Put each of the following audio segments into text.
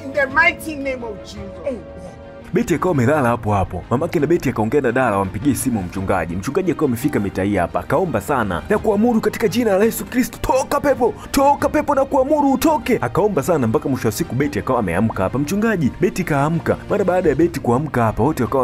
In the mighty name of Jesus. Amen. Beti akawa amelala hapo hapo. Mamake na Beti akaongea na Dala wampigie simu mchungaji. Mchungaji akawa amefika mita hii hapa. Akaomba sana na kuamuru katika jina la Yesu Kristo, toka pepo na kuamuru utoke. Akaomba sana mpaka mwisho wa siku Beti akawa ameamka hapa. Mchungaji Beti kaamka. Mara baada ya Beti kuamka hapa, wote wakawa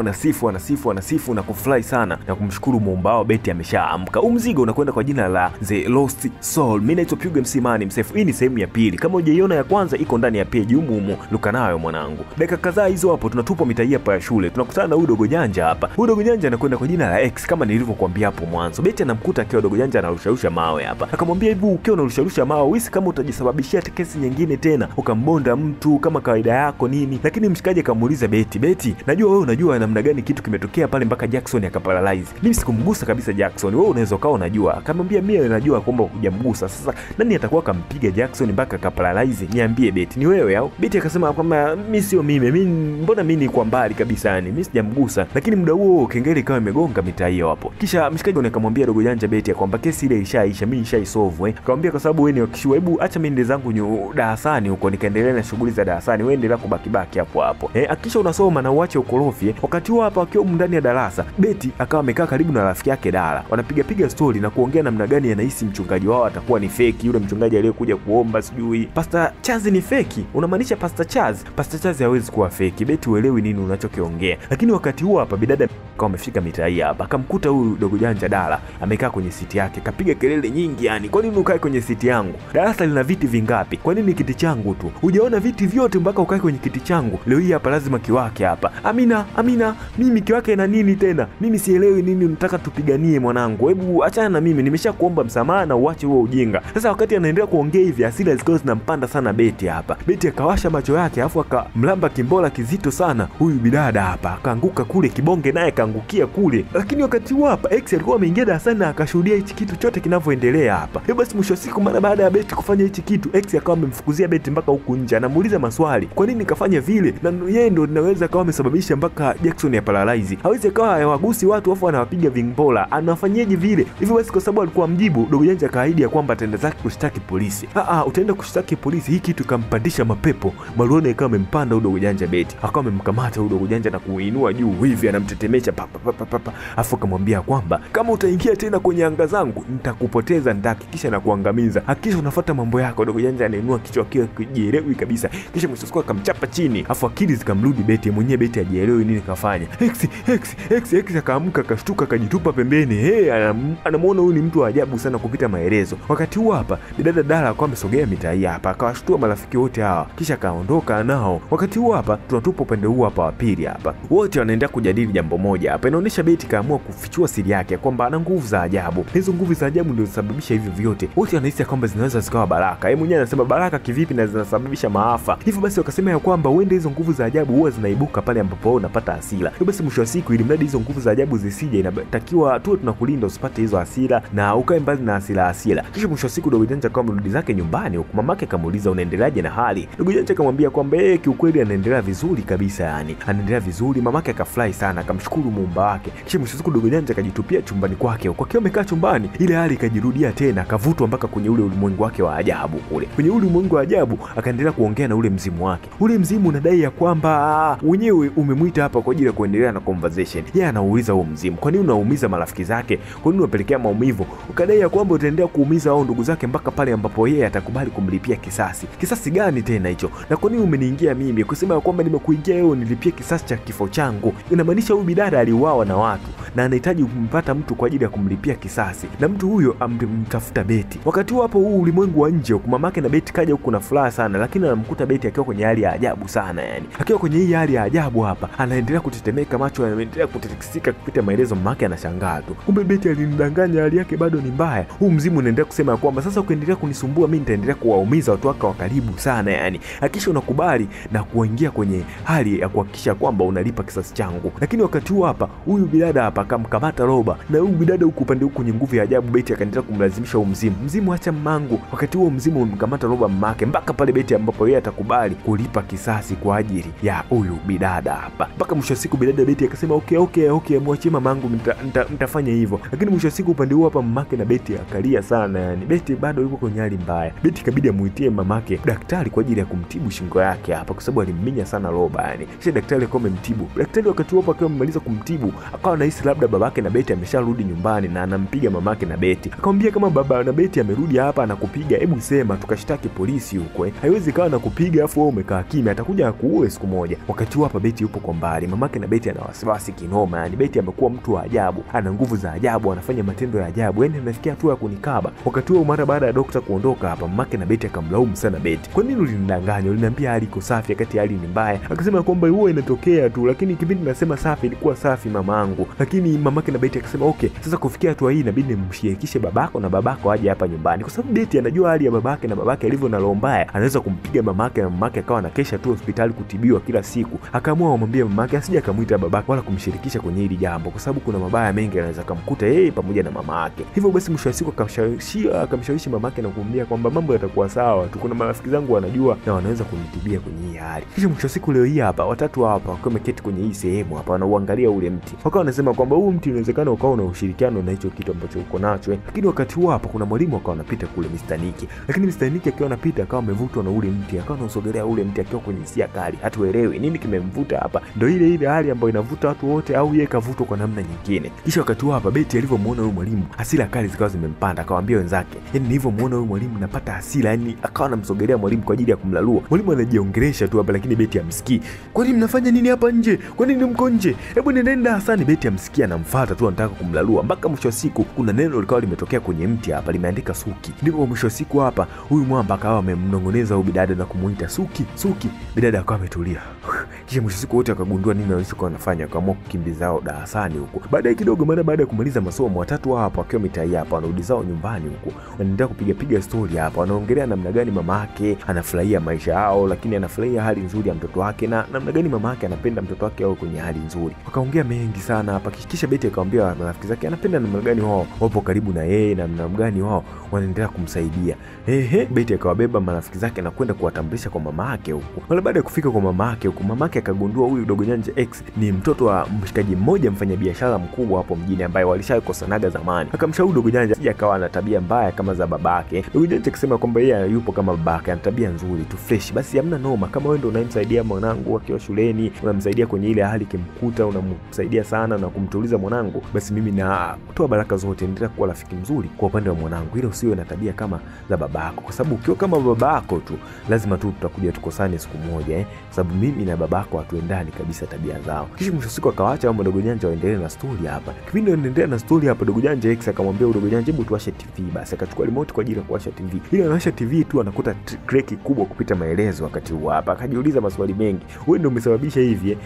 wanasifu na kufurahi sana na kumshukuru Muumba wao. Beti ameshaamka. Mzigo unakwenda kwa jina la The Lost Soul. Mimi naitwa Piuga MC Mani Msefu. Hii ni sehemu ya pili. Kama hujaiona ya kwanza iko ndani ya page humu. Luka nayo mwanangu. Dakika kadhaa hizo hapo tunatupa mita hii hapa ya shule. Tunakutana na huyu Dogo Janja hapa. Huyu Dogo Janja anakwenda kwa jina la X kama nilivyokuambia hapo mwanzo. Beti anamkuta akiwa Dogo Janja anarusharusha mawe hapa. Akamwambia hivi, ukiwa unarusharusha mawe wisi kama utajisababishia kesi nyingine tena, ukambonda mtu kama kawaida yako nini. Lakini mshikaji akamuuliza Beti, najua wewe unajua namna gani kitu kimetokea pale mpaka Jackson akaparalyze. Mimi sikumgusa kabisa Jackson. Wewe unaweza ukawa unajua. Akamwambia mimi najua kwamba hujamgusa. Sasa nani atakuwa kampiga Jackson mpaka akaparalyze? Niambie Beti, ni wewe au? Beti akasema kwamba mimi sio mimi. Mbona mimi ni kwa mbali kabisa yani. Mimi sijamgusa. Lakini muda huo kengele ikawa imegonga mita hiyo hapo. Kisha mshikaji akamwambia Dogo Janja Beti kwamba kesi ile ishaisha, mimi nishaisolve. Akamwambia kwa sababu wewe ni wakishua, hebu acha mimi nende zangu darasani huko nikaendelea na shughuli za darasani. Wewe endelea kubaki hapo. Akisha unasoma na uache ukorofi. Wakati huo hapa akiwa ndani ya darasa, Beti akawa amekaa karibu na rafiki yake Dala. Wanapiga story na kuongea namna gani anahisi mchungaji wao atakuwa ni fake. Yule mchungaji aliyekuja kuomba sijui Pastor Charles ni fake. Unamaanisha Pastor Charles? Pastor Charles hawezi kuwa fake. Beti uelewi nini unachokiongea. Lakini wakati huo hapa bidada kama amefika mita hii hapa, akamkuta huyu Dogo Janja Dala amekaa kwenye siti yake. Kapiga kelele nyingi yani, kwa nini ukae kwenye siti yangu? Darasa lina viti vingapi? Kwa nini kiti changu tu? Hujaona viti vyote mpaka ukae kwenye kiti changu? Leo hii hapa lazima kiwake hapa. Amina, mimi kiwake na nini tena? Mimi sielewi nini unataka tupiganie mwanangu. Hebu achana na mimi, nimeshakuomba msamaha na uache huo ujinga. Sasa wakati anaendelea kuongea hivi, hasira zikawa zinampanda sana Beti hapa. Beti akawasha macho yake afu akamlamba kimbola kizito sana huyu bidada hapa. Akaanguka kule, kibonge naye kaangukia kule. Lakini wakati huo hapa X alikuwa ameingia darasani na akashuhudia hichi kitu chote kinavyoendelea hapa. Hebu basi mwisho siku mara baada ya Beti kufanya hichi kitu, X akawa amemfukuzia Beti mpaka huku nje. Anamuuliza maswali. Kwa nini kafanya vile? Na yeye ndo anaweza kawa amesababisha mpaka Jackson ya paralyze. Hawezi kawa hawagusi watu afu anawapiga vingbola. Anafanyaje vile? Hivyo basi kwa sababu alikuwa mjibu, Dogo Janja kaahidi ya kwamba ataenda zake kushtaki polisi. Utaenda kushtaki polisi. Hii kitu kampandisha mapepo. Maruone ikawa amempanda Dogo Janja Beti. Akawa amemkamata Dogo Janja na kuinua juu hivi anamtetemesha afu akamwambia kwamba kama utaingia tena kwenye anga zangu nitakupoteza, nitahakikisha na kuangamiza. Hakikisha unafuata mambo yako. Dogo Janja anainua kichwa kile kijielewi kabisa. Kisha mwisho siku akamchapa chini. Afu akili zikamrudi Beti mwenyewe. Beti hajielewi nini kafanya. X akaamka akashtuka akajitupa pembeni. Anamuona huyu ni mtu wa ajabu sana kupita maelezo. Wakati huo hapa dada Dala akawa amesogea mita hii hapa, akawashtua marafiki wote hawa. Kisha akaondoka nao. Wakati huo hapa tunatupa upande huu hapa wa pili hapa. Wote wanaendelea kujadili jambo moja hapa. Inaonyesha Beti kaamua kufichua siri yake kwamba ana nguvu za ajabu. Hizo nguvu za ajabu ndio zinasababisha hivi vyote. Wote wanahisi kwamba zinaweza zikawa baraka. Yeye mwenyewe anasema baraka kivipi na zinasababisha maafa. Hivyo basi wakasema ya kwamba uende hizo nguvu za ajabu huwa zinaibuka pale ambapo wewe unapata hasira. Hivyo basi mwisho wa siku ili mradi hizo nguvu za ajabu zisije, inatakiwa tuwe tunakulinda usipate hizo hasira na ukae mbali na hasira. Kisha mwisho wa siku Dogo Janja kama mrudi zake nyumbani huko, mamake akamuuliza unaendeleaje na hali. Dogo Janja akamwambia kwamba kiukweli anaendelea vizuri kabisa yani. Anaendelea vizuri. Mamake akafurahi sana, akamshukuru Muumba wake. Kisha mwisho wa siku Dogo Janja akajitupia chumbani kwake. Kwa kiwa amekaa chumbani, ile hali ikajirudia tena, akavutwa mpaka kwenye ule ulimwengu wake wa ajabu kule. Kwenye ule ulimwengu wa ajabu akaendelea kuongea na ule mzimu wake. Ule mzimu unadai ya kwamba wenyewe umemuita hapa kwa ajili ya kuendelea na conversation. Yeye anauliza huo mzimu, kwa nini unaumiza marafiki zake? Kwa nini unapelekea maumivu? Ukadai ya kwamba utaendelea kuumiza hao ndugu zake mpaka pale ambapo yeye atakubali kumlipia kisasi. Kisasi gani tena hicho? Na kwa nini umeniingia mimi? Kusema kwamba nimekuingia wewe nilipie kisasi cha kifo changu. Inamaanisha huyu bidada aliuawa na watu na anahitaji kumpata mtu kwa ajili ya kumlipia kisasi. Na mtu huyo amtafuta Beti. Wakati huo hapo huu ulimwengu wa nje huko mamake na Beti kaja huko na furaha sana, lakini anamkuta Beti akiwa kwenye hali ya ajabu sana yani. Akiwa kwenye hii hali ya ajabu hapa, anaendelea kutetemeka, macho yanaendelea kutetekesika kupita maelezo. Mamake anashangaa tu. Kumbe Beti alinidanganya, hali yake bado ni mbaya. Huu mzimu unaendelea kusema kwamba sasa ukiendelea kunisumbua mimi nitaendelea kuwaumiza watu wako wa karibu sana yani. Hakikisha unakubali na kuingia kwenye hali ya kuhakikisha kwamba unalipa kisasi changu. Lakini wakati huo hapa huyu bidada hapa akamkamata roba, na huyu bidada huko upande huko kwenye nguvu ya ajabu Beti akaendelea kumlazimisha mzimu acha mmangu. Wakati huo mzimu umkamata roba mamake mpaka pale Beti ambapo yeye atakubali kulipa kisasi kwa ajili ya huyu bidada hapa. Mpaka mwisho wa siku bidada Beti akasema okay mwachie mamangu, nitafanya hivyo. Lakini mwisho wa siku upande huo hapa mamake na Beti akalia sana, yani Beti bado yuko kwenye hali mbaya. Beti ikabidi amuitie mamake daktari kwa ajili ya kumtibu shingo yake hapa kwa sababu alimminya sana roba yani. Kisha daktari akawa amemtibu. Daktari wakati hapo akiwa amemaliza kumtibu akawa anahisi labda babake na Beti amesharudi nyumbani na anampiga mamake na Beti. Akamwambia kama baba na Beti amerudi hapa anakupiga, hebu sema tukashtaki polisi huko. Haiwezi kawa na kupiga afu wewe umekaa kimya, atakuja akuue siku moja. Wakati hapa Beti yupo kwa mbali. Mamake na Beti ana wasiwasi kinoma, yani Beti amekuwa mtu wa ajabu, ana nguvu za ajabu, anafanya matendo ya ajabu, yani amefikia hatua ya kunikaba. Wakati huo mara baada ya daktari kuondoka hapa, mamake na Beti akamlaumu sana Beti. Kwa nini ulinidanganya? Uliniambia hali iko safi wakati hali ni mbaya. Akasema kwamba huwa inatokea tu, lakini kipindi nasema safi ilikuwa safi mamangu. Lakini mamake na Beti akasema okay, sasa kufikia hatua hii inabidi nimshirikishe babako na babako aje hapa nyumbani, kwa sababu Beti anajua hali ya babake na babake alivyo na roho mbaya, anaweza kumpiga mamake na mamake akawa anakesha tu hospitali kutibiwa kila siku. Akaamua amwambie mamake asije akamuita babake wala kumshirikisha kwenye hili jambo, kwa sababu kuna mabaya mengi yanaweza kumkuta yeye pamoja na mama yake. Hivyo basi mwisho wa siku akamshawishi mamake na kumwambia kwamba mambo yatakuwa sawa tu, kuna marafiki zangu wanajua na wanaweza kunitibia kwenye hii hali. Kisha mwisho wa siku leo hii hapa watatu hapa wakiwa wameketi kwenye hii sehemu hapa wanauangalia ule mti. Wakawa wanasema kwamba huu mti inawezekana ukawa na ushirikiano na hicho kitu ambacho uko nacho. Lakini wakati huo hapa kuna mwalimu akawa anapita kule Mr. Nicky. Lakini Mr. Nicky akiwa anapita akawa amevutwa na ule mti, akawa anasogelea ule mti akiwa kwenye hisia kali. Hatuelewi nini kimemvuta hapa. Ndio ile hali ambayo inavuta watu wote au yeye kavutwa kwa namna nyingine. Kisha wakati huo hapa Beti alivyomuona huyo mwalimu, hasira kali zikawa zimempanda, akawaambia wenzake, yani nilivyomuona huyo mwalimu napata hasira, yani akawa anamsogelea mwalimu kwa ajili ya kumlalua. Mwalimu anajiongelesha tu hapa lakini Beti amsikii. Kwa nini mnafanya nini hapa nje? Kwa nini mko nje? Hebu nenda Hasani. Beti amsikia anamfuata tu anataka kumlalua. Mpaka mwisho wa siku kuna neno likawa limetokea kwenye mti hapa limeandika Suki. Ndipo mwisho wa siku hapa huyu mwamba akawa amemnongoneza huyu bidada na kumuita Suki. Bidada akawa ametulia. Kisha mwisho siku wote akagundua nini walichokuwa wanafanya, akaamua kukimbizao darasani huko. Baadaye kidogo baada ya kumaliza masomo watatu hapa wakiwa mitai hapa wanarudi zao nyumbani huko. Wanaendelea kupiga story hapa, wanaongelea namna gani mama yake anafurahia maisha yao, lakini anafurahia hali nzuri ya mtoto wake na namna gani mama yake anapenda mtoto wake awe kwenye hali nzuri. Wakaongea mengi sana hapa. Kisha Beti akamwambia marafiki zake anapenda namna gani wao wapo karibu na yeye na namna gani wao wanaendelea kumsaidia. Beti akawabeba marafiki zake na kwenda kuwatambulisha kwa mama yake huko. Wala baada ya kufika kwa mama yake huko, mama yake akagundua huyu Dogo Janja X ni mtoto wa mshikaji mmoja mfanyabiashara mkubwa hapo mjini ambaye walishakosanaga zamani. Akamshauri Dogo Janja sija akawa na tabia mbaya kama za babake. Dogo Janja akisema kwamba yeye yupo kama babake, ana tabia nzuri tu fresh. Basi hamna noma, kama wewe ndio unamsaidia mwanangu akiwa shuleni, unamsaidia kwenye ile hali kimkuta, unamsaidia sana na kumtuliza mwanangu, basi mimi na kutoa baraka zote, endelea kuwa rafiki mzuri kwa upande wa mwanangu, ila usiwe na tabia kama za babako, kwa sababu ukiwa kama babako tu lazima tu tutakuja tukosane siku moja sababu mimi na babako hatuendani kabisa tabia zao. Kisha mwisho siku akawaacha wao Dogo Janja waendelee na story hapa. Kipindi wanaendelea na story hapa, Dogo Janja X akamwambia Dogo Janja, hebu tuwashe TV. Basi akachukua remote kwa ajili ya kuwasha TV. Ili anawasha TV tu anakuta crack kubwa kupita maelezo. Wakati huo hapa akajiuliza maswali mengi, wewe ndio umesababisha hivi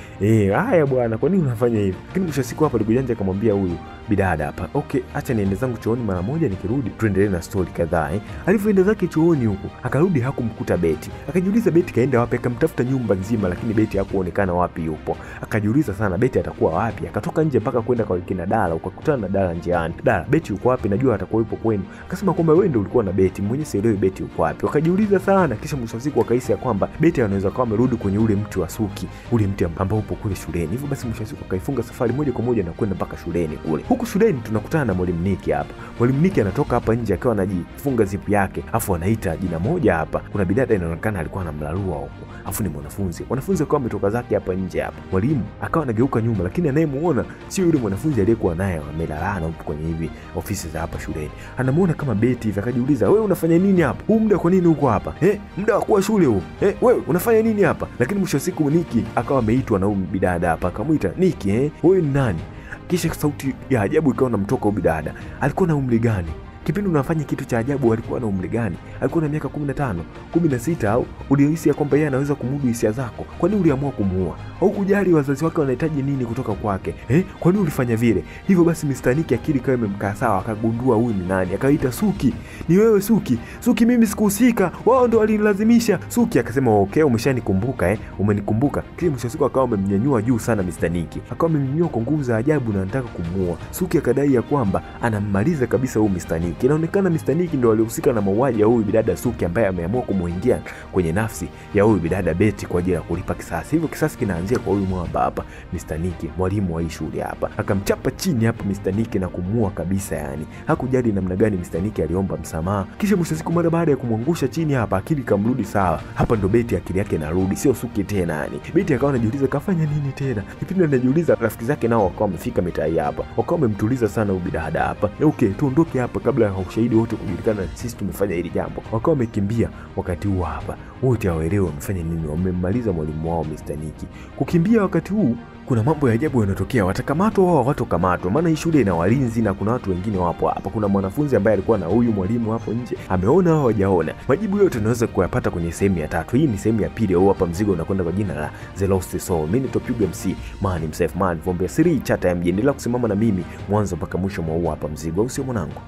haya bwana, kwa nini unafanya hivi? Lakini mwisho siku hapa Dogo Janja akamwambia huyu bidada hapa, okay, acha niende zangu chooni mara moja, nikirudi tuendelee na story kadhaa. Alipoenda zake chooni huko akarudi hakumkuta Beti. Akajiuliza Beti kaenda wapi? Akamtafuta nyumba nzima lakini Beti hakuonekana wapi yupo. Akajiuliza sana Beti atakuwa wapi? Akatoka nje mpaka kwenda kwa kina Dala, ukakutana na Dala njiani. Dala, Beti yuko wapi? Najua atakuwa yupo kwenu. Akasema kwamba wewe ndio ulikuwa na Beti, mwenyewe sielewi Beti yuko wapi. Wakajiuliza sana, kisha mwisho wa siku wakahisi ya kwamba Beti anaweza kuwa amerudi kwenye ule mti wa Suki, ule mti ambao upo kule shuleni. Hivyo basi mwisho wa siku akaifunga safari moja kwa moja na kwenda mpaka shuleni kule. Huku shuleni tunakutana na Mwalimu Nicky hapa. Mwalimu Nicky anatoka hapa nje akiwa anajifunga zipu yake, afu anaita jina moja hapa. Kuna bidada inaonekana alikuwa anamlalua huko. Afu ni mwanafunzi. Wanafunzi wakawa wametoka zake hapa nje hapa. Mwalimu akawa anageuka nyuma lakini anayemuona sio yule mwanafunzi aliyekuwa naye amelalana huko kwenye hivi ofisi za hapa shuleni. Anamuona kama Beti hivi, akajiuliza, wewe unafanya nini hapa? Huu muda kwa nini uko hapa? Muda wa kuwa shule huu. Wewe unafanya nini hapa? Lakini mwisho wa siku Nicky akawa ameitwa na huyu bidada hapa. Akamuita, Nicky, wewe ni nani? Kisha sauti ya ajabu ikawa inamtoka huyu bidada. Alikuwa na umri gani? Kipindi unafanya kitu cha ajabu alikuwa na umri gani? Alikuwa na miaka 15, 16 au ulihisi ya kwamba yeye anaweza kumudu hisia zako? Kwa nini uliamua kumuua? Au kujali wazazi wake wanahitaji nini kutoka kwake? Kwa nini ulifanya vile? Hivyo basi Mr. Nick akili kama imemkaa sawa, akagundua huyu ni nani. Akaita Suki. Ni wewe Suki? Suki, mimi sikuhusika. Wao ndo walinilazimisha. Suki akasema okay, umeshanikumbuka umenikumbuka. Kile mwisho siku akawa amemnyanyua juu sana Mr. Nick. Akawa amemnyanyua kwa nguvu za ajabu na anataka kumuua. Suki akadai ya kwamba anammaliza kabisa huyu Mr. Nick. Inaonekana Mr. Nick ndo alihusika na mauaji ya huyu bidada Suki ambaye ameamua kumuingia kwenye nafsi ya huyu bidada Betty kwa ajili ya kulipa kisasi. Hivyo kisasi kinaanzia kwa huyu mwamba hapa Mr. Nick, mwalimu wa hii shule hapa. Akamchapa chini hapa Mr. Nick na kumuua kabisa yani. Hakujali namna gani Mr. Nick aliomba msamaha. Kisha mwisho siku mara baada ya kumwangusha chini hapa akili kamrudi sawa. Hapa ndo Betty akili yake inarudi, sio Suki tena yani. Betty akawa anajiuliza kafanya nini tena. Kipindi anajiuliza rafiki zake nao wakawa wamefika mitai hapa. Wakawa wamemtuliza sana huyu bidada hapa. Okay, tuondoke hapa kabla ya ushahidi wote kujulikana sisi tumefanya hili jambo. Wakawa wamekimbia wakati huu hapa. Wote hawaelewi wamefanya nini. Wamemmaliza mwalimu wao Mr. Nick. Kukimbia wakati huu kuna mambo ya ajabu yanatokea. Watakamatwa wao hawatokamatwa, maana hii shule ina walinzi na kuna watu wengine wapo hapa. Kuna mwanafunzi ambaye alikuwa na huyu mwalimu hapo nje, ameona au hajaona. Majibu yote tunaweza kuyapata kwenye sehemu ya 3. Hii ni sehemu ya pili. Hapa mzigo unakwenda kwa jina la The Lost Soul. Mimi ni Top MC Man himself Man from the 3 chata ya mjini. Endelea kusimama na mimi mwanzo mpaka mwisho mwa hapa mzigo, au sio mwanangu?